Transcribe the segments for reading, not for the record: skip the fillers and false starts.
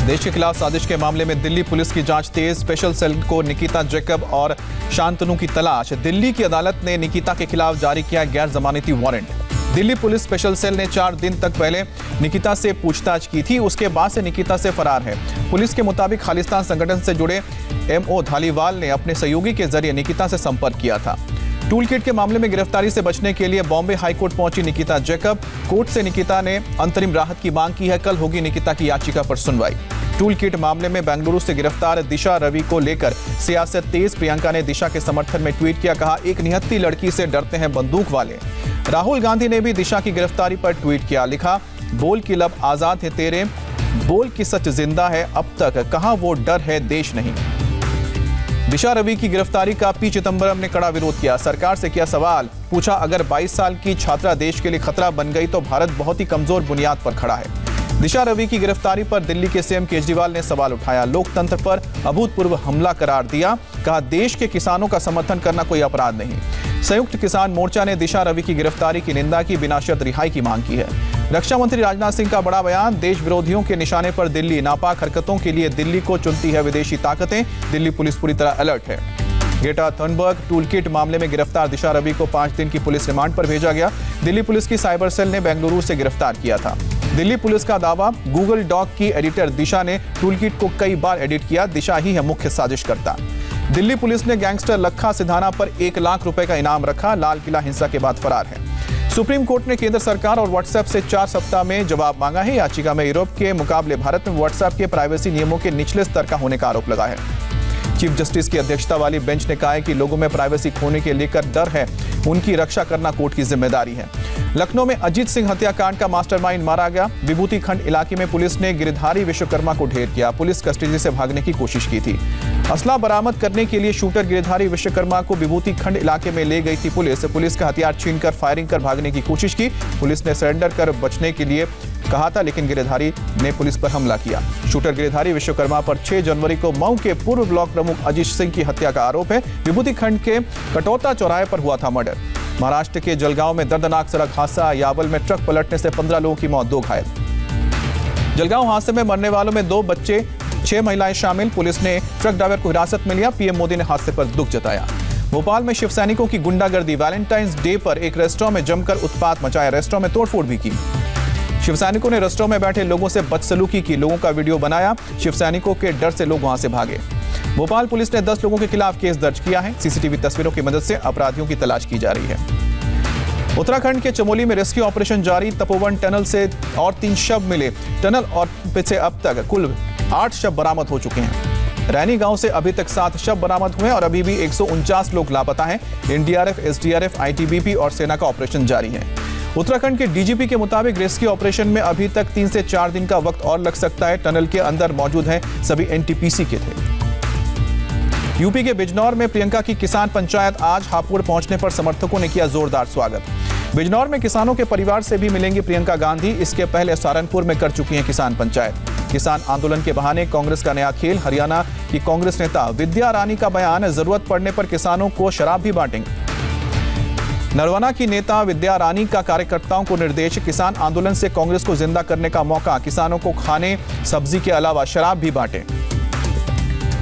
देश के खिलाफ साजिश के मामले में दिल्ली पुलिस की जांच तेज। स्पेशल सेल को निकिता जैकब और शांतनु की तलाश। दिल्ली की अदालत ने निकिता के खिलाफ जारी किया गैर जमानती वारंट। दिल्ली पुलिस स्पेशल सेल ने 4 दिन तक पहले निकिता से पूछताछ की थी, उसके बाद से निकिता से फरार है। पुलिस के मुताबिक खालिस्तान संगठन से जुड़े MO धालीवाल ने अपने सहयोगी के जरिए निकिता से संपर्क किया था। टूल किट के मामले में गिरफ्तारी से बचने के लिए बॉम्बे हाईकोर्ट पहुंची निकिता जैकब। कोर्ट से निकिता ने अंतरिम राहत की मांग की है। कल होगी निकिता की याचिका पर सुनवाई। टूल किट मामले में बेंगलुरु से गिरफ्तार दिशा रवि को लेकर सियासत तेज। प्रियंका ने दिशा के समर्थन में ट्वीट किया, कहा एक निहत्थी लड़की से डरते हैं बंदूक वाले। राहुल गांधी ने भी दिशा की गिरफ्तारी पर ट्वीट किया, लिखा बोल की लब आजाद है तेरे, बोल की सच जिंदा है अब तक, कहां वो डर है देश नहीं। दिशा रवि की गिरफ्तारी का पी चिदंबरम ने कड़ा विरोध किया। सरकार से किया सवाल, पूछा अगर 22 साल की छात्रा देश के लिए खतरा बन गई तो भारत बहुत ही कमजोर बुनियाद पर खड़ा है। दिशा रवि की गिरफ्तारी पर दिल्ली के सीएम केजरीवाल ने सवाल उठाया, लोकतंत्र पर अभूतपूर्व हमला करार दिया। कहा देश के किसानों का समर्थन करना कोई अपराध नहीं। संयुक्त किसान मोर्चा ने दिशा रवि की गिरफ्तारी की निंदा की, बिना शर्त रिहाई की मांग की है। रक्षा मंत्री राजनाथ सिंह का बड़ा बयान, देश विरोधियों के निशाने पर दिल्ली, नापाक हरकतों के लिए दिल्ली को चुनती है विदेशी ताकतें। दिल्ली पुलिस पूरी तरह अलर्ट है। ग्रेटा थनबर्ग टूल किट मामले में गिरफ्तार दिशा रवि को 5 दिन की पुलिस रिमांड पर भेजा गया। दिल्ली पुलिस की साइबर सेल ने बेंगलुरु से गिरफ्तार किया था। दिल्ली पुलिस का दावा, गूगल डॉक की एडिटर दिशा ने टूल किट को कई बार एडिट किया, दिशा ही है मुख्य साजिशकर्ता। दिल्ली पुलिस ने गैंगस्टर लखा सिधाना पर 1 लाख रुपए का इनाम रखा, लाल किला हिंसा के बाद फरार है। सुप्रीम कोर्ट ने केंद्र सरकार और व्हाट्सएप से 4 सप्ताह में जवाब मांगा है। याचिका में यूरोप के मुकाबले भारत में व्हाट्सएप के प्राइवेसी नियमों के निचले स्तर का होने का आरोप लगा है। चीफ जस्टिस की अध्यक्षता वाली बेंच ने कहा है कि लोगों में प्राइवेसी खोने के लेकर डर है, उनकी रक्षा करना कोर्ट की जिम्मेदारी है। लखनऊ में अजीत सिंह हत्याकांड का मास्टरमाइंड मारा गया। विभूति खंड इलाके में पुलिस ने गिरधारी विश्वकर्मा को ढेर किया। पुलिस कस्टडी से भागने की कोशिश की थी। असला बरामद करने के लिए शूटर गिरधारी विश्वकर्मा को विभूति खंड इलाके में ले गई थी पुलिस का हथियार छीनकर फायरिंग कर भागने की कोशिश की। पुलिस ने सरेंडर कर बचने के लिए कहा था, लेकिन गिरधारी ने पुलिस पर हमला किया। शूटर गिरधारी विश्वकर्मा पर 6 जनवरी को मऊ के पूर्व ब्लॉक प्रमुख अजीत सिंह की हत्या का आरोप है। विभूति खंड के कटौता चौराहे पर हुआ था मर्डर। महाराष्ट्र के जलगांव में दर्दनाक सड़क हादसा, यावल में ट्रक पलटने से 15 लोगों की मौत, 2 घायल। जलगांव हादसे में मरने वालों में 2 बच्चे, 6 महिलाएं शामिल। पुलिस ने ट्रक ड्राइवर को हिरासत में लिया। पीएम मोदी ने हादसे पर दुख जताया। भोपाल में शिव सैनिकों की गुंडागर्दी, वैलेंटाइंस डे पर एक रेस्टोरेंट में जमकर उत्पात मचाया, रेस्टोरेंट में तोड़फोड़ भी की। शिव सैनिकों ने रेस्टोरेंट में बैठे लोगों से बदसलूकी की, लोगों का वीडियो बनाया। शिव सैनिकों के डर से लोग वहां से भागे। भोपाल पुलिस ने 10 लोगों के खिलाफ केस दर्ज किया है। सीसीटीवी तस्वीरों की मदद से अपराधियों की तलाश की जा रही है। उत्तराखंड के चमोली में रेस्क्यू ऑपरेशन जारी। तपोवन टनल से और 3 शव मिले। टनल और से अब तक कुल 8 शव बरामद हो चुके हैं। रैनी गांव से अभी तक 7 शव बरामद हुए और अभी भी 149 लोग लापता हैं। एनडीआरएफ, एसडीआरएफ, आईटीबीपी और सेना का ऑपरेशन जारी है। उत्तराखंड के डीजीपी के मुताबिक रेस्क्यू ऑपरेशन में अभी तक 3 से 4 दिन का वक्त और लग सकता है। टनल के अंदर मौजूद हैं सभी एनटीपीसी के थे। यूपी के बिजनौर में प्रियंका की किसान पंचायत आज हापुड़ पहुंचने पर समर्थकों ने किया जोरदार स्वागत। बिजनौर में किसानों के परिवार से भी मिलेंगी प्रियंका गांधी। इसके पहले सहारनपुर में कर चुकी हैं किसान पंचायत। किसान आंदोलन के बहाने कांग्रेस का नया खेल। हरियाणा की कांग्रेस नेता विद्या रानी का बयान, जरूरत पड़ने पर किसानों को शराब भी बांटेंगे। नरवाना की नेता विद्या रानी का कार्यकर्ताओं को निर्देश, किसान आंदोलन से कांग्रेस को जिंदा करने का मौका, किसानों को खाने सब्जी के अलावा शराब भी बांटें।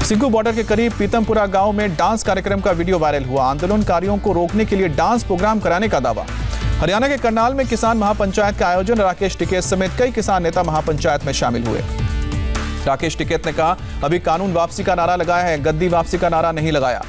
सिंघू बॉर्डर के करीब पीतमपुरा गांव में डांस कार्यक्रम का वीडियो वायरल हुआ। आंदोलनकारियों को रोकने के लिए डांस प्रोग्राम कराने का दावा। हरियाणा के करनाल में किसान महापंचायत का आयोजन। राकेश टिकैत समेत कई किसान नेता महापंचायत में शामिल हुए। राकेश टिकैत ने कहा, अभी कानून वापसी का नारा लगाया है, गद्दी वापसी का नारा नहीं लगाया।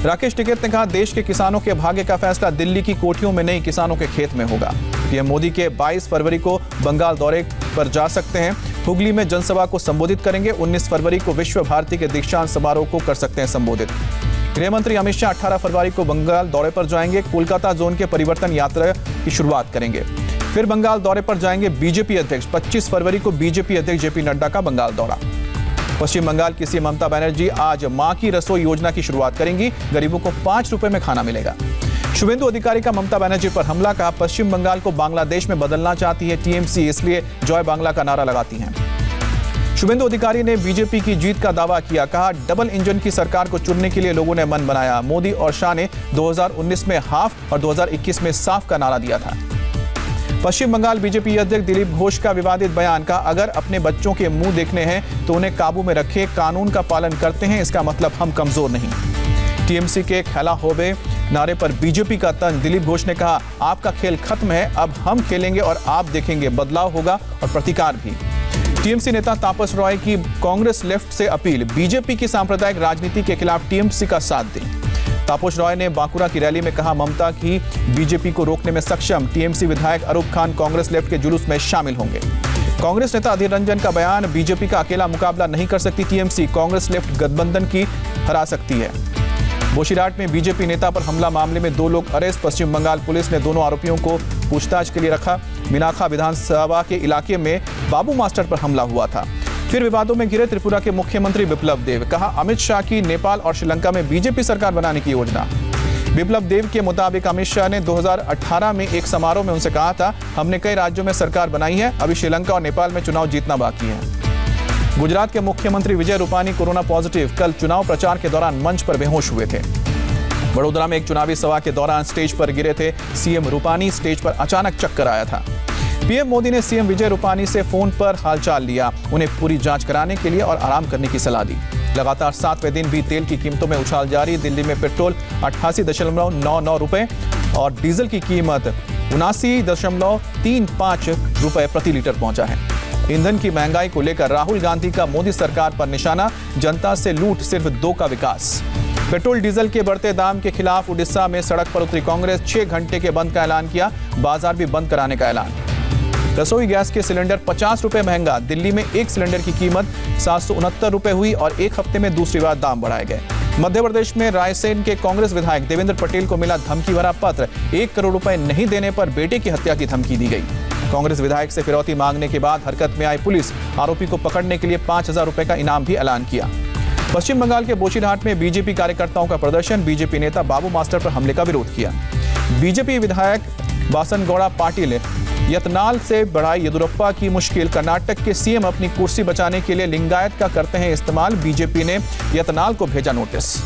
राकेश टिकैत ने कहा, देश के किसानों के भाग्य का फैसला दिल्ली की कोठियों में नहीं, किसानों के खेत में होगा। पीएम मोदी के 22 फरवरी को बंगाल दौरे पर जा सकते हैं। हुगली में जनसभा को संबोधित करेंगे। 19 फरवरी को विश्व भारती के दीक्षांत समारोह को कर सकते हैं संबोधित। गृह मंत्री अमित शाह 18 फरवरी को बंगाल दौरे पर जाएंगे। कोलकाता जोन के परिवर्तन यात्रा की शुरुआत करेंगे। फिर बंगाल दौरे पर जाएंगे बीजेपी अध्यक्ष। 25 फरवरी को बीजेपी अध्यक्ष जेपी नड्डा का बंगाल दौरा। पश्चिम बंगाल की सीएम ममता बनर्जी आज मां की रसोई योजना की शुरुआत करेंगी। गरीबों को 5 रुपए में खाना मिलेगा। शुभेंदु अधिकारी का ममता बनर्जी पर हमला, कहा पश्चिम बंगाल को बांग्लादेश में बदलना चाहती है टीएमसी, इसलिए जॉय बांग्ला का नारा लगाती हैं। शुभेंदु अधिकारी ने बीजेपी की जीत का दावा किया, कहा डबल इंजन की सरकार को चुनने के लिए लोगों ने मन बनाया। मोदी और शाह ने 2019 में हाफ और 2021 में साफ का नारा दिया था। पश्चिम बंगाल बीजेपी अध्यक्ष दिलीप घोष का विवादित बयान का, अगर अपने बच्चों के मुंह देखने हैं तो उन्हें काबू में रखें, कानून का पालन करते हैं, इसका मतलब हम कमजोर नहीं। टीएमसी के खेला होवे नारे पर बीजेपी का तंज, दिलीप घोष ने कहा, आपका खेल खत्म है, अब हम खेलेंगे और आप देखेंगे, बदलाव होगा और प्रतिकार भी। टीएमसी नेता तापस रॉय की कांग्रेस लेफ्ट से अपील, बीजेपी की सांप्रदायिक राजनीति के खिलाफ टीएमसी का साथ दें। तापस रॉय ने बांकुरा की रैली में कहा, ममता की बीजेपी को रोकने में सक्षम। टीएमसी विधायक अरूप खान कांग्रेस लेफ्ट के जुलूस में शामिल होंगे। कांग्रेस नेता अधीर रंजन का बयान, बीजेपी का अकेला मुकाबला नहीं कर सकती टीएमसी, कांग्रेस लेफ्ट गठबंधन की हरा सकती है। बोशीघाट में बीजेपी नेता पर हमला मामले में 2 लोग अरेस्ट, पश्चिम बंगाल पुलिस ने दोनों आरोपियों को पूछताछ के लिए रखा। मिनाखा विधानसभा के इलाके में बाबू मास्टर पर हमला हुआ था। फिर विवादों में घिरे त्रिपुरा के मुख्यमंत्री बिप्लब देव, कहा, अमित शाह की नेपाल और श्रीलंका में बीजेपी सरकार बनाने की योजना। बिप्लब देव के मुताबिक अमित शाह ने 2018 में एक समारोह में उनसे कहा था, हमने कई राज्यों में सरकार बनाई है, अभी श्रीलंका और नेपाल में चुनाव जीतना बाकी है। गुजरात के मुख्यमंत्री विजय रूपानी कोरोना पॉजिटिव, कल चुनाव प्रचार के दौरान मंच पर बेहोश हुए थे। वडोदरा में एक चुनावी सभा के दौरान स्टेज पर गिरे थे सीएम रूपानी, स्टेज पर अचानक चक्कर आया था। पीएम मोदी ने सीएम विजय रूपानी से फोन पर हालचाल लिया, उन्हें पूरी जांच कराने के लिए और आराम करने की सलाह दी। लगातार 7वें दिन भी तेल की कीमतों में उछाल जारी, दिल्ली में पेट्रोल 88.99 रुपए और डीजल की कीमत 79.35 रुपए प्रति लीटर पहुंचा है। ईंधन की महंगाई को लेकर राहुल गांधी का मोदी सरकार पर निशाना, जनता से लूट, सिर्फ 2 का विकास। पेट्रोल डीजल के बढ़ते दाम के खिलाफ उड़ीसा में सड़क पर उतरी कांग्रेस, 6 घंटे के बंद का ऐलान किया, बाजार भी बंद कराने का ऐलान। रसोई गैस के सिलेंडर 50 रुपए महंगा, दिल्ली में एक सिलेंडर की कीमत 769 रुपए हुई और एक हफ्ते में दूसरी बार दाम बढ़ाए गए। मध्य प्रदेश में रायसेन के कांग्रेस विधायक देवेंद्र पटेल को मिला धमकी भरा पत्र, 1 करोड़ रुपए नहीं देने पर बेटे की हत्या की धमकी दी गई। कांग्रेस विधायक से फिरौती मांगने के बाद हरकत में आई पुलिस, आरोपी को पकड़ने के लिए 5000 रुपए का इनाम भी ऐलान किया। पश्चिम बंगाल के बोशीघाट में बीजेपी कार्यकर्ताओं का प्रदर्शन, बीजेपी नेता बाबू मास्टर पर हमले का विरोध किया। बीजेपी विधायक बासनगौड़ा पाटिल, यत्नाल से बढ़ाई येदुरप्पा की मुश्किल, कर्नाटक के सीएम अपनी कुर्सी बचाने के लिए लिंगायत का करते हैं इस्तेमाल, बीजेपी ने यत्नाल को भेजा नोटिस।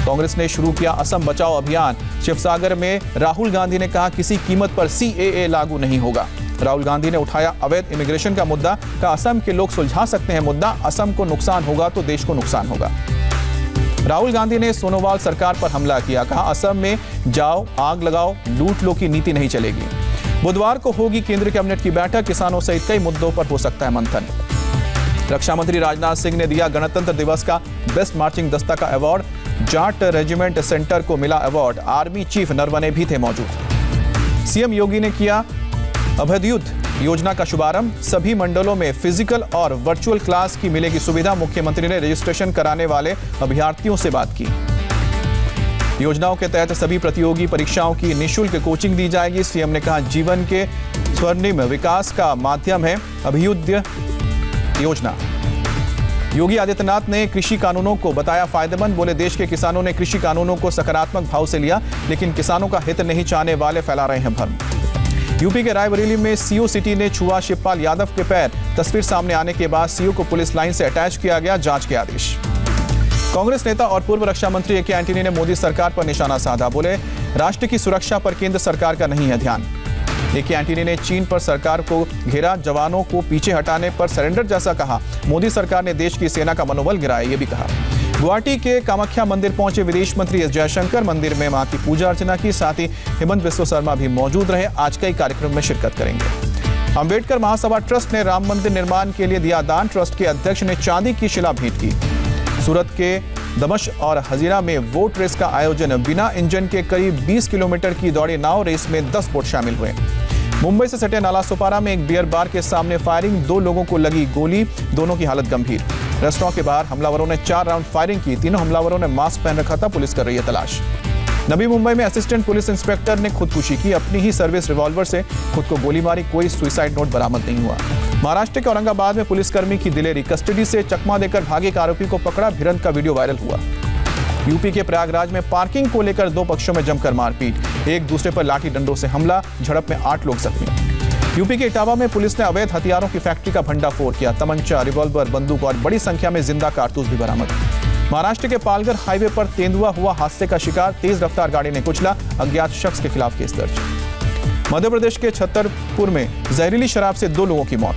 कांग्रेस ने शुरू किया असम बचाओ अभियान, शिवसागर में राहुल गांधी ने कहा, किसी कीमत पर सीएए लागू नहीं होगा। राहुल गांधी ने उठाया अवैध इमिग्रेशन का मुद्दा, कहा, असम के लोग सुलझा सकते हैं मुद्दा, असम को नुकसान होगा तो देश को नुकसान होगा। राहुल गांधी ने सोनोवाल सरकार पर हमला किया, कहा, असम में जाओ आग लगाओ लूट लो की नीति नहीं चलेगी। बुधवार को होगी केंद्रीय कैबिनेट की बैठक, किसानों सहित कई मुद्दों पर हो सकता है मंथन। रक्षा मंत्री राजनाथ सिंह ने दिया गणतंत्र दिवस का बेस्ट मार्चिंग दस्ता का अवार्ड, जाट रेजिमेंट सेंटर को मिला अवार्ड, आर्मी चीफ नरवणे भी थे मौजूद। सीएम योगी ने किया अभ्युदय योजना का शुभारंभ, सभी मंडलों में फिजिकल और वर्चुअल क्लास की मिलेगी सुविधा, मुख्यमंत्री ने रजिस्ट्रेशन कराने वाले अभ्यर्थियों से बात की। योजनाओं के तहत सभी प्रतियोगी परीक्षाओं की निःशुल्क कोचिंग दी जाएगी, सीएम ने कहा, जीवन के स्वर्णिम विकास का माध्यम है अभ्युदय योजना। योगी आदित्यनाथ ने कृषि कानूनों को बताया फायदेमंद, बोले, देश के किसानों ने कृषि कानूनों को सकारात्मक भाव से लिया, लेकिन किसानों का हित नहीं चाहने वाले फैला रहे हैं भ्रम। यूपी के रायबरेली में सीओ सिटी ने छुआ शिवपाल यादव के पैर, तस्वीर सामने आने के बाद सीओ को पुलिस लाइन से अटैच किया गया, जांच के आदेश। कांग्रेस नेता और पूर्व रक्षा मंत्री ए के एंटनी ने मोदी सरकार पर निशाना साधा, बोले, राष्ट्र की सुरक्षा पर केंद्र सरकार का नहीं है ध्यान। ए के एंटनी ने चीन पर सरकार को घेरा, जवानों को पीछे हटाने पर सरेंडर जैसा कहा, मोदी सरकार ने देश की सेना का मनोबल गिराया, ये भी कहा। गुवाहाटी के कामाख्या मंदिर पहुंचे विदेश मंत्री एस जयशंकर, मंदिर में मां की पूजा अर्चना की, साथ ही हेमंत बिस्वा शर्मा भी मौजूद रहे, आज कई कार्यक्रम में शिरकत करेंगे। अंबेडकर महासभा ट्रस्ट ने राम मंदिर निर्माण के लिए दिया दान, ट्रस्ट के अध्यक्ष ने चांदी की शिला भेंट की। सूरत के दमश और हजीरा में वोट रेस का आयोजन, बिना इंजन के करीब 20 किलोमीटर की दौड़ी नाव रेस में 10 बोट शामिल हुए। मुंबई से सटे नाला सोपारा में एक बियर बार के सामने फायरिंग, 2 लोगों को लगी गोली, दोनों की हालत गंभीर। रेस्टोरेंट के बाहर हमलावरों ने 4 राउंड फायरिंग की, तीनों हमलावरों ने मास्क पहन रखा था, पुलिस कर रही है तलाश। नवी मुंबई में असिस्टेंट पुलिस इंस्पेक्टर ने खुदकुशी की, अपनी ही सर्विस रिवॉल्वर से खुद को गोली मारी, कोई सुसाइड नोट बरामद नहीं हुआ। महाराष्ट्र के औरंगाबाद में पुलिसकर्मी की दिलेरी, कस्टडी से चकमा देकर भागे एक आरोपी को पकड़ा, भिड़ंत का वीडियो वायरल हुआ। यूपी के प्रयागराज में पार्किंग को लेकर 2 पक्षों में जमकर मारपीट, एक दूसरे पर लाठी डंडों से हमला, झड़प में 8 लोग जख्मी। यूपी के इटावा में पुलिस ने अवैध हथियारों की फैक्ट्री का भंडाफोड़ किया, तमंचा, रिवॉल्वर, बंदूक और बड़ी संख्या में जिंदा कारतूस भी बरामद। महाराष्ट्र के पालघर हाईवे पर तेंदुआ हुआ हादसे का शिकार, तेज रफ्तार गाड़ी ने कुचला, अज्ञात शख्स के खिलाफ केस दर्ज। मध्य प्रदेश के छतरपुर में जहरीली शराब से 2 लोगों की मौत।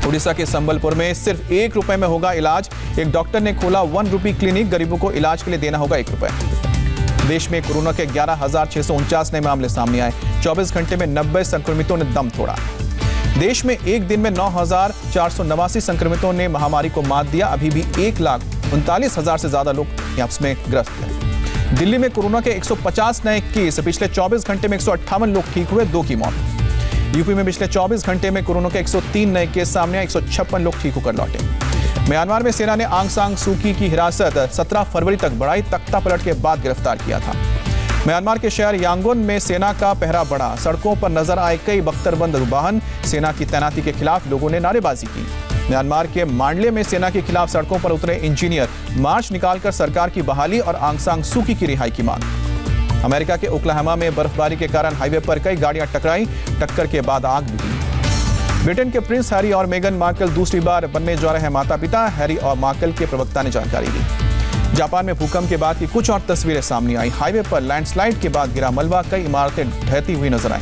उड़ीसा के संबलपुर में सिर्फ 1 रुपए में होगा इलाज। एक डॉक्टर ने खोला 1 रुपी क्लिनिक। गरीबों को इलाज के लिए देना होगा 1 रुपए। देश में कोरोना के 11,649 नए मामले सामने आए। 24 घंटे में 90 संक्रमितों ने दम तोड़ा। देश में एक दिन में 9,489 संक्रमितों ने महामारी को मात दिया। अभी भी 1,39,000 से ज्यादा लोग एप्स में ग्रस्त हैं। दिल्ली में कोरोना के 150 नए केस। पिछले 24 घंटे में 158 लोग ठीक हुए, 2 की मौत। यूपी में पिछले 24 घंटे में कोरोना के 103 नए केस सामने आए। 156 लोग ठीक होकर लौटे। म्यांमार में सेना ने आंग सान सू की हिरासत 17 फरवरी तक बढ़ाई। तख्ता पलट के बाद गिरफ्तार किया था। म्यांमार के शहर यांगोन में सेना का पहरा बढ़ा। सड़कों पर नजर आए कई बख्तरबंद वाहन। सेना की तैनाती के खिलाफ लोगों ने नारेबाजी की। म्यांमार के मांडले में सेना के खिलाफ सड़कों पर उतरे इंजीनियर। मार्च निकालकर सरकार की बहाली और आंग सान सू की रिहाई की मांग। अमेरिका के ओक्लाहोमा में बर्फबारी के कारण हाईवे पर कई गाड़ियां टकराई। टक्कर के बाद आग भी। ब्रिटेन के प्रिंस हैरी और मेगन मार्कल दूसरी बार बनने जा रहे हैं माता-पिता। हैरी और मार्कल के प्रवक्ता ने जानकारी दी। जापान में भूकंप के बाद की कुछ और तस्वीरें सामने आई। हाईवे पर लैंडस्लाइड के बाद गिरा मलबा। कई इमारतें ढहती हुई नजर आई।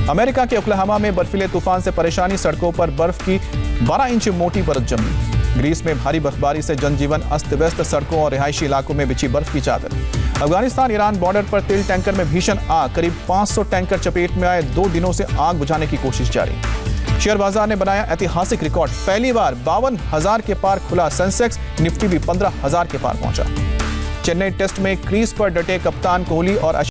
अमेरिका के ओक्लाहोमा में बर्फीले तूफान से परेशानी। सड़कों पर बर्फ की 12 इंच मोटी परत जमी। ग्रीस में भारी बर्फबारी से जनजीवन अस्त व्यस्त। सड़कों और रिहायशी इलाकों में बिछी बर्फ की चादर। अफगानिस्तान ईरान बॉर्डर पर तेल टैंकर में भीषण आग। करीब 500 टैंकर चपेट में आए। 2 दिनों से आग बुझाने की कोशिश जारी। शेयर बाजार ने बनाया ऐतिहासिक रिकॉर्ड। पहली बार 52,000 के पार खुला सेंसेक्स। निफ्टी भी 15,000 के पार पहुंचा। चेन्नई टेस्ट में क्रीज पर डटे कप्तान कोहली और